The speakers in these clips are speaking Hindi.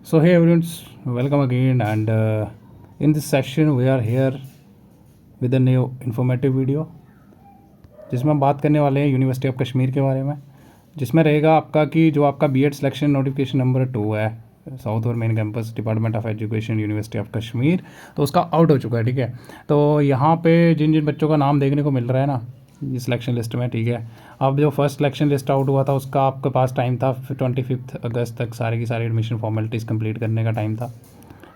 So hey everyone, welcome again and in this session we are here with a new informative video जिसमें हम बात करने वाले हैं यूनिवर्सिटी ऑफ कश्मीर के बारे में, जिसमें रहेगा आपका कि जो आपका बीएड सिलेक्शन नोटिफिकेशन नंबर 2 है साउथ और main campus department of education university of Kashmir, तो उसका आउट हो चुका है। ठीक है, तो यहाँ पे जिन जिन बच्चों का नाम देखने को मिल रहा है ना ये सिलेक्शन लिस्ट में, ठीक है, अब जो फर्स्ट सिलेक्शन लिस्ट आउट हुआ था उसका आपके पास टाइम था 25 अगस्त तक सारे की सारी एडमिशन फॉर्मेलिटीज़ कंप्लीट करने का टाइम था।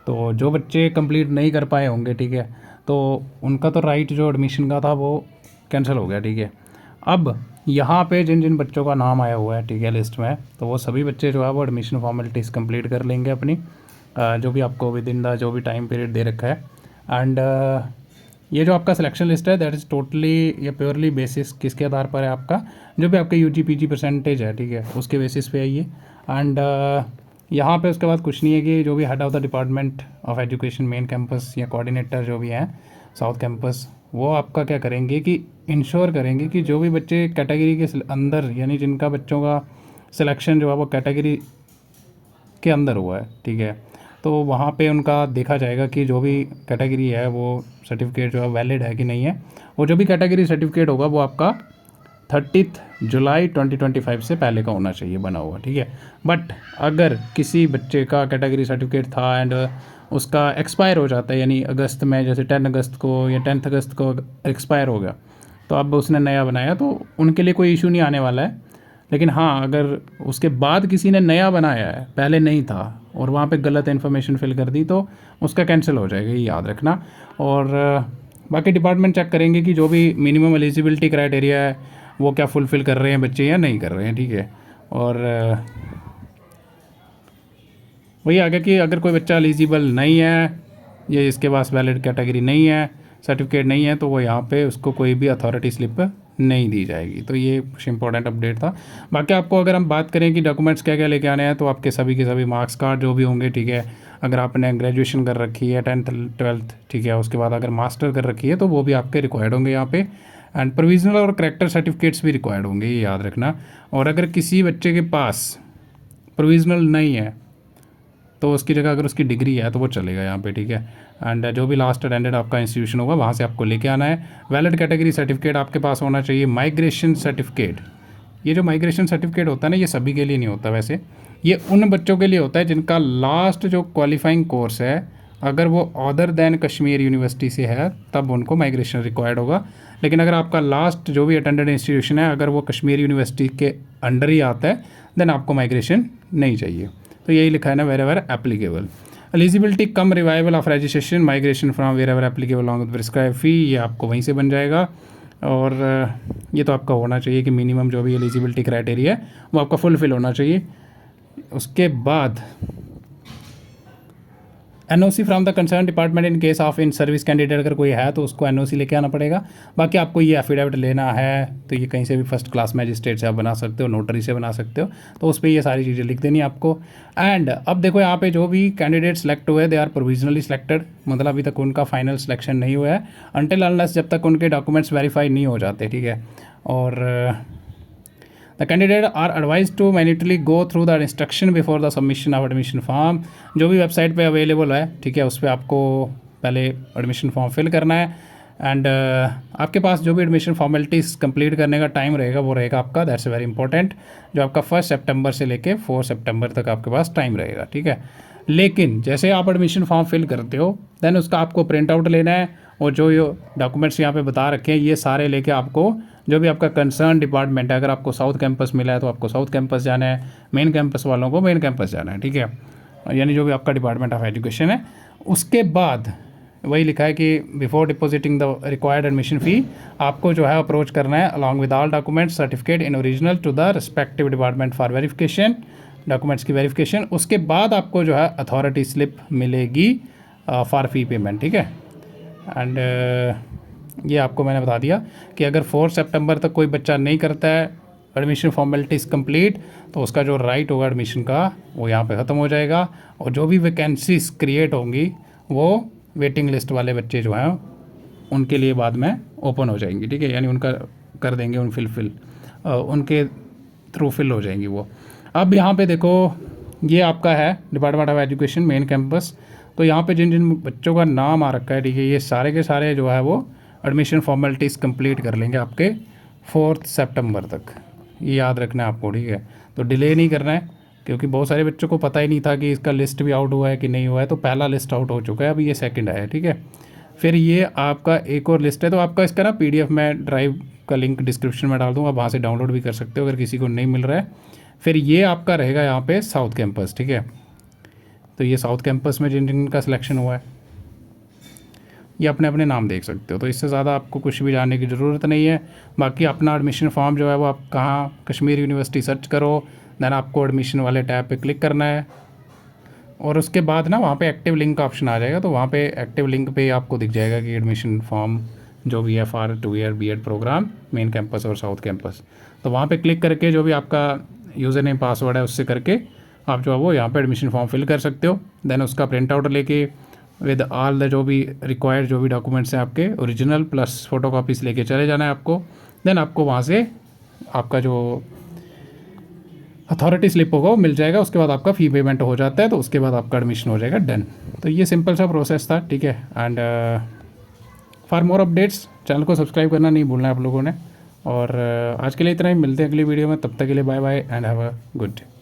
तो जो बच्चे कंप्लीट नहीं कर पाए होंगे, ठीक है, तो उनका तो राइट जो एडमिशन का था वो कैंसिल हो गया। ठीक है, अब यहाँ पे जिन जिन बच्चों का नाम आया हुआ है, ठीक है, लिस्ट में, तो वो सभी बच्चे जो है वो एडमिशन फॉर्मेलिटीज़ कंप्लीट कर लेंगे अपनी, जो भी आपको विद इन द जो भी टाइम पीरियड दे रखा है। एंड ये जो आपका सिलेक्शन लिस्ट है दैट इज़ टोटली या प्योरली बेसिस किसके आधार पर है, आपका जो भी आपका यूजी पीजी परसेंटेज है, ठीक है, उसके बेसिस पे है ये। एंड यहाँ पे उसके बाद कुछ नहीं है कि जो भी head of the department of education main campus या कोऑर्डिनेटर जो भी हैं साउथ कैंपस, वो आपका क्या करेंगे कि इंश्योर करेंगे कि जो भी बच्चे कैटेगरी के अंदर यानी जिनका बच्चों का सिलेक्शन जो है वो कैटेगरी के अंदर हुआ है, ठीक है, तो वहाँ पे उनका देखा जाएगा कि जो भी कैटेगरी है वो सर्टिफिकेट जो है वैलिड है कि नहीं है। और जो भी कैटेगरी सर्टिफिकेट होगा वो आपका 30 जुलाई 2025 से पहले का होना चाहिए बना हुआ, ठीक है। बट अगर किसी बच्चे का कैटेगरी सर्टिफिकेट था एंड उसका एक्सपायर हो जाता है, यानी अगस्त में जैसे 10 अगस्त को या 10 अगस्त को एक्सपायर हो गया, तो अब उसने नया बनाया तो उनके लिए कोई इशू नहीं आने वाला है। लेकिन हाँ, अगर उसके बाद किसी ने नया बनाया है, पहले नहीं था और वहाँ पे गलत इन्फॉर्मेशन फिल कर दी, तो उसका कैंसिल हो जाएगा, ये याद रखना। और बाकी डिपार्टमेंट चेक करेंगे कि जो भी मिनिमम एलिजिबिलिटी क्राइटेरिया है वो क्या फुलफ़िल कर रहे हैं बच्चे या नहीं कर रहे हैं, ठीक है। और वही आगे कि अगर कोई बच्चा एलिजिबल नहीं है या इसके पास वैलिड कैटेगरी नहीं है, सर्टिफिकेट नहीं है, तो वो यहाँ पे उसको कोई भी अथॉरिटी स्लिप नहीं दी जाएगी। तो ये कुछ इंपॉर्टेंट अपडेट था। बाकी आपको अगर हम बात करें कि डॉक्यूमेंट्स क्या क्या लेके आने हैं, तो आपके सभी के सभी मार्क्स कार्ड जो भी होंगे, ठीक है, अगर आपने ग्रेजुएशन कर रखी है 10th 12th, ठीक है, उसके बाद अगर मास्टर कर रखी है तो वो भी आपके रिक्वायर्ड होंगे यहाँ पे। एंड प्रोविजनल और करेक्टर सर्टिफिकेट्स भी रिक्वायर्ड होंगे, ये याद रखना। और अगर किसी बच्चे के पास प्रोविजनल नहीं है तो उसकी जगह अगर उसकी डिग्री है तो वो चलेगा यहाँ पे, ठीक है। एंड जो भी लास्ट अटेंडेड आपका इंस्टीट्यूशन होगा वहाँ से आपको लेके आना है। वैलिड कैटेगरी सर्टिफिकेट आपके पास होना चाहिए। माइग्रेशन सर्टिफिकेट, ये जो माइग्रेशन सर्टिफिकेट होता है ना, ये सभी के लिए नहीं होता वैसे, ये उन बच्चों के लिए होता है जिनका लास्ट जो क्वालिफाइंग कोर्स है अगर वो अदर देन कश्मीर यूनिवर्सिटी से है तब उनको माइग्रेशन रिक्वायर्ड होगा। लेकिन अगर आपका लास्ट जो भी अटेंडेड इंस्टीट्यूशन है अगर वो कश्मीर यूनिवर्सिटी के अंडर ही आता है देन आपको माइग्रेशन नहीं चाहिए। तो यही लिखा है ना, wherever applicable. Eligibility cum revival of registration migration from wherever applicable long prescribe fee, ये आपको वहीं से बन जाएगा। और ये तो आपका होना चाहिए कि मिनिमम जो भी एलिजिबिलिटी क्राइटेरिया है वो आपका फुलफिल होना चाहिए। उसके बाद NOC from the concern department in case of in service candidate अगर कोई है तो उसको एनओसी लेके आना पड़ेगा। बाकी आपको ये एफिडेविट लेना है तो ये कहीं से भी फर्स्ट क्लास मैजिस्ट्रेट से आप बना सकते हो, नोटरी से बना सकते हो, तो उस पर ये सारी चीज़ें लिख देनी आपको। एंड अब देखो यहाँ पे जो भी कैंडिडेट सेलेक्ट हुए दे आर प्रोविजनली सिलेक्टेड, मतलब अभी तक उनका फाइनल सिलेक्शन नहीं हुआ है अनटिल अनलेस जब तक उनके डॉक्यूमेंट्स वेरीफाई नहीं हो जाते, ठीक है। और the candidate are advise to manually go through the instruction before the submission of admission form, जो भी वेबसाइट पे अवेलेबल है, ठीक है, उस पर आपको पहले एडमिशन फॉर्म फिल करना है। एंड आपके पास जो भी एडमिशन फॉर्मेलिटीज़ कंप्लीट करने का टाइम रहेगा वो रहेगा आपका, दैट्स वेरी इंपॉर्टेंट, जो आपका 1 सितंबर से लेके 4 सितंबर तक आपके पास टाइम रहेगा, ठीक है। लेकिन जैसे आप एडमिशन फॉर्म फिल करते हो देन उसका आपको प्रिंट आउट लेना है और जो ये डॉक्यूमेंट्स यहाँ पे बता रखे हैं ये सारे लेके आपको जो भी आपका कंसर्न डिपार्टमेंट है, अगर आपको साउथ कैंपस मिला है तो आपको साउथ कैंपस जाना है, मेन कैंपस वालों को मेन कैंपस जाना है, ठीक है, यानी जो भी आपका डिपार्टमेंट ऑफ एजुकेशन है। उसके बाद वही लिखा है कि before depositing the required admission fee आपको जो है अप्रोच करना है along with all documents certificate in original to the respective department for verification, documents की वेरिफिकेशन। उसके बाद आपको जो है अथॉरिटी स्लिप मिलेगी फॉर फ़ी पेमेंट, ठीक है। एंड ये आपको मैंने बता दिया कि अगर 4 सितंबर तक कोई बच्चा नहीं करता है एडमिशन फॉर्मेलिटीज़ कंप्लीट तो उसका जो राइट होगा एडमिशन का वो यहाँ पे ख़त्म हो जाएगा। और जो भी वैकेंसीज क्रिएट होंगी वो वेटिंग लिस्ट वाले बच्चे जो हैं उनके लिए बाद में ओपन हो जाएंगी, ठीक है, यानी उनका कर देंगे उन उनके थ्रू फिल हो जाएंगी वो। अब यहाँ पे देखो ये आपका है department of education main campus. तो यहाँ पे जिन जिन बच्चों का नाम आ रखा है, ठीक है, ये सारे के सारे जो है वो एडमिशन फॉर्मेलिटीज़ कंप्लीट कर लेंगे आपके 4 सितंबर तक। ये याद रखना है आपको, ठीक है। तो डिले नहीं करना है, क्योंकि बहुत सारे बच्चों को पता ही नहीं था कि इसका लिस्ट भी आउट हुआ है कि नहीं हुआ है। तो पहला लिस्ट आउट हो चुका है, अभी ये सेकंड है, ठीक है। फिर ये आपका एक और लिस्ट है, तो आपका इसका ना PDF मैं ड्राइव का लिंक डिस्क्रिप्शन में डाल दूँगा, वहाँ से डाउनलोड भी कर सकते हो अगर किसी को नहीं मिल रहा है। फिर ये आपका रहेगा यहाँ पे साउथ कैंपस, ठीक है। तो ये साउथ कैंपस में जिन जिन का सिलेक्शन हुआ है ये अपने अपने नाम देख सकते हो। तो इससे ज़्यादा आपको कुछ भी जानने की ज़रूरत नहीं है। बाकी अपना एडमिशन फॉर्म जो है वो आप कहाँ, कश्मीर यूनिवर्सिटी सर्च करो, देन आपको एडमिशन वाले टैब पे क्लिक करना है, और उसके बाद ना वहाँ पे एक्टिव लिंक का ऑप्शन आ जाएगा। तो वहाँ पे एक्टिव लिंक पे आपको दिख जाएगा कि एडमिशन फॉर्म जो भी है for 2 year B.Ed programme main campus और साउथ कैंपस। तो वहाँ पे क्लिक करके जो भी आपका यूज़र नेम पासवर्ड है उससे करके आप जो है वो यहाँ पे एडमिशन फॉर्म फिल कर सकते हो। देन उसका प्रिंट आउट लेके विद ऑल द जो भी रिक्वायर्ड जो भी डॉक्यूमेंट्स हैं आपके ओरिजिनल प्लस फोटोकॉपीज़ लेके चले जाना है आपको। देन आपको वहाँ से आपका जो अथॉरिटी स्लिप होगा वो मिल जाएगा। उसके बाद आपका फ़ी पेमेंट हो जाता है, तो उसके बाद आपका एडमिशन हो जाएगा डन। तो ये सिंपल सा प्रोसेस था, ठीक है। And for more updates channel को सब्सक्राइब करना नहीं भूलना है आप लोगों ने। और आज के लिए इतना ही, मिलते हैं अगली वीडियो में, तब तक के लिए bye bye and have a good day.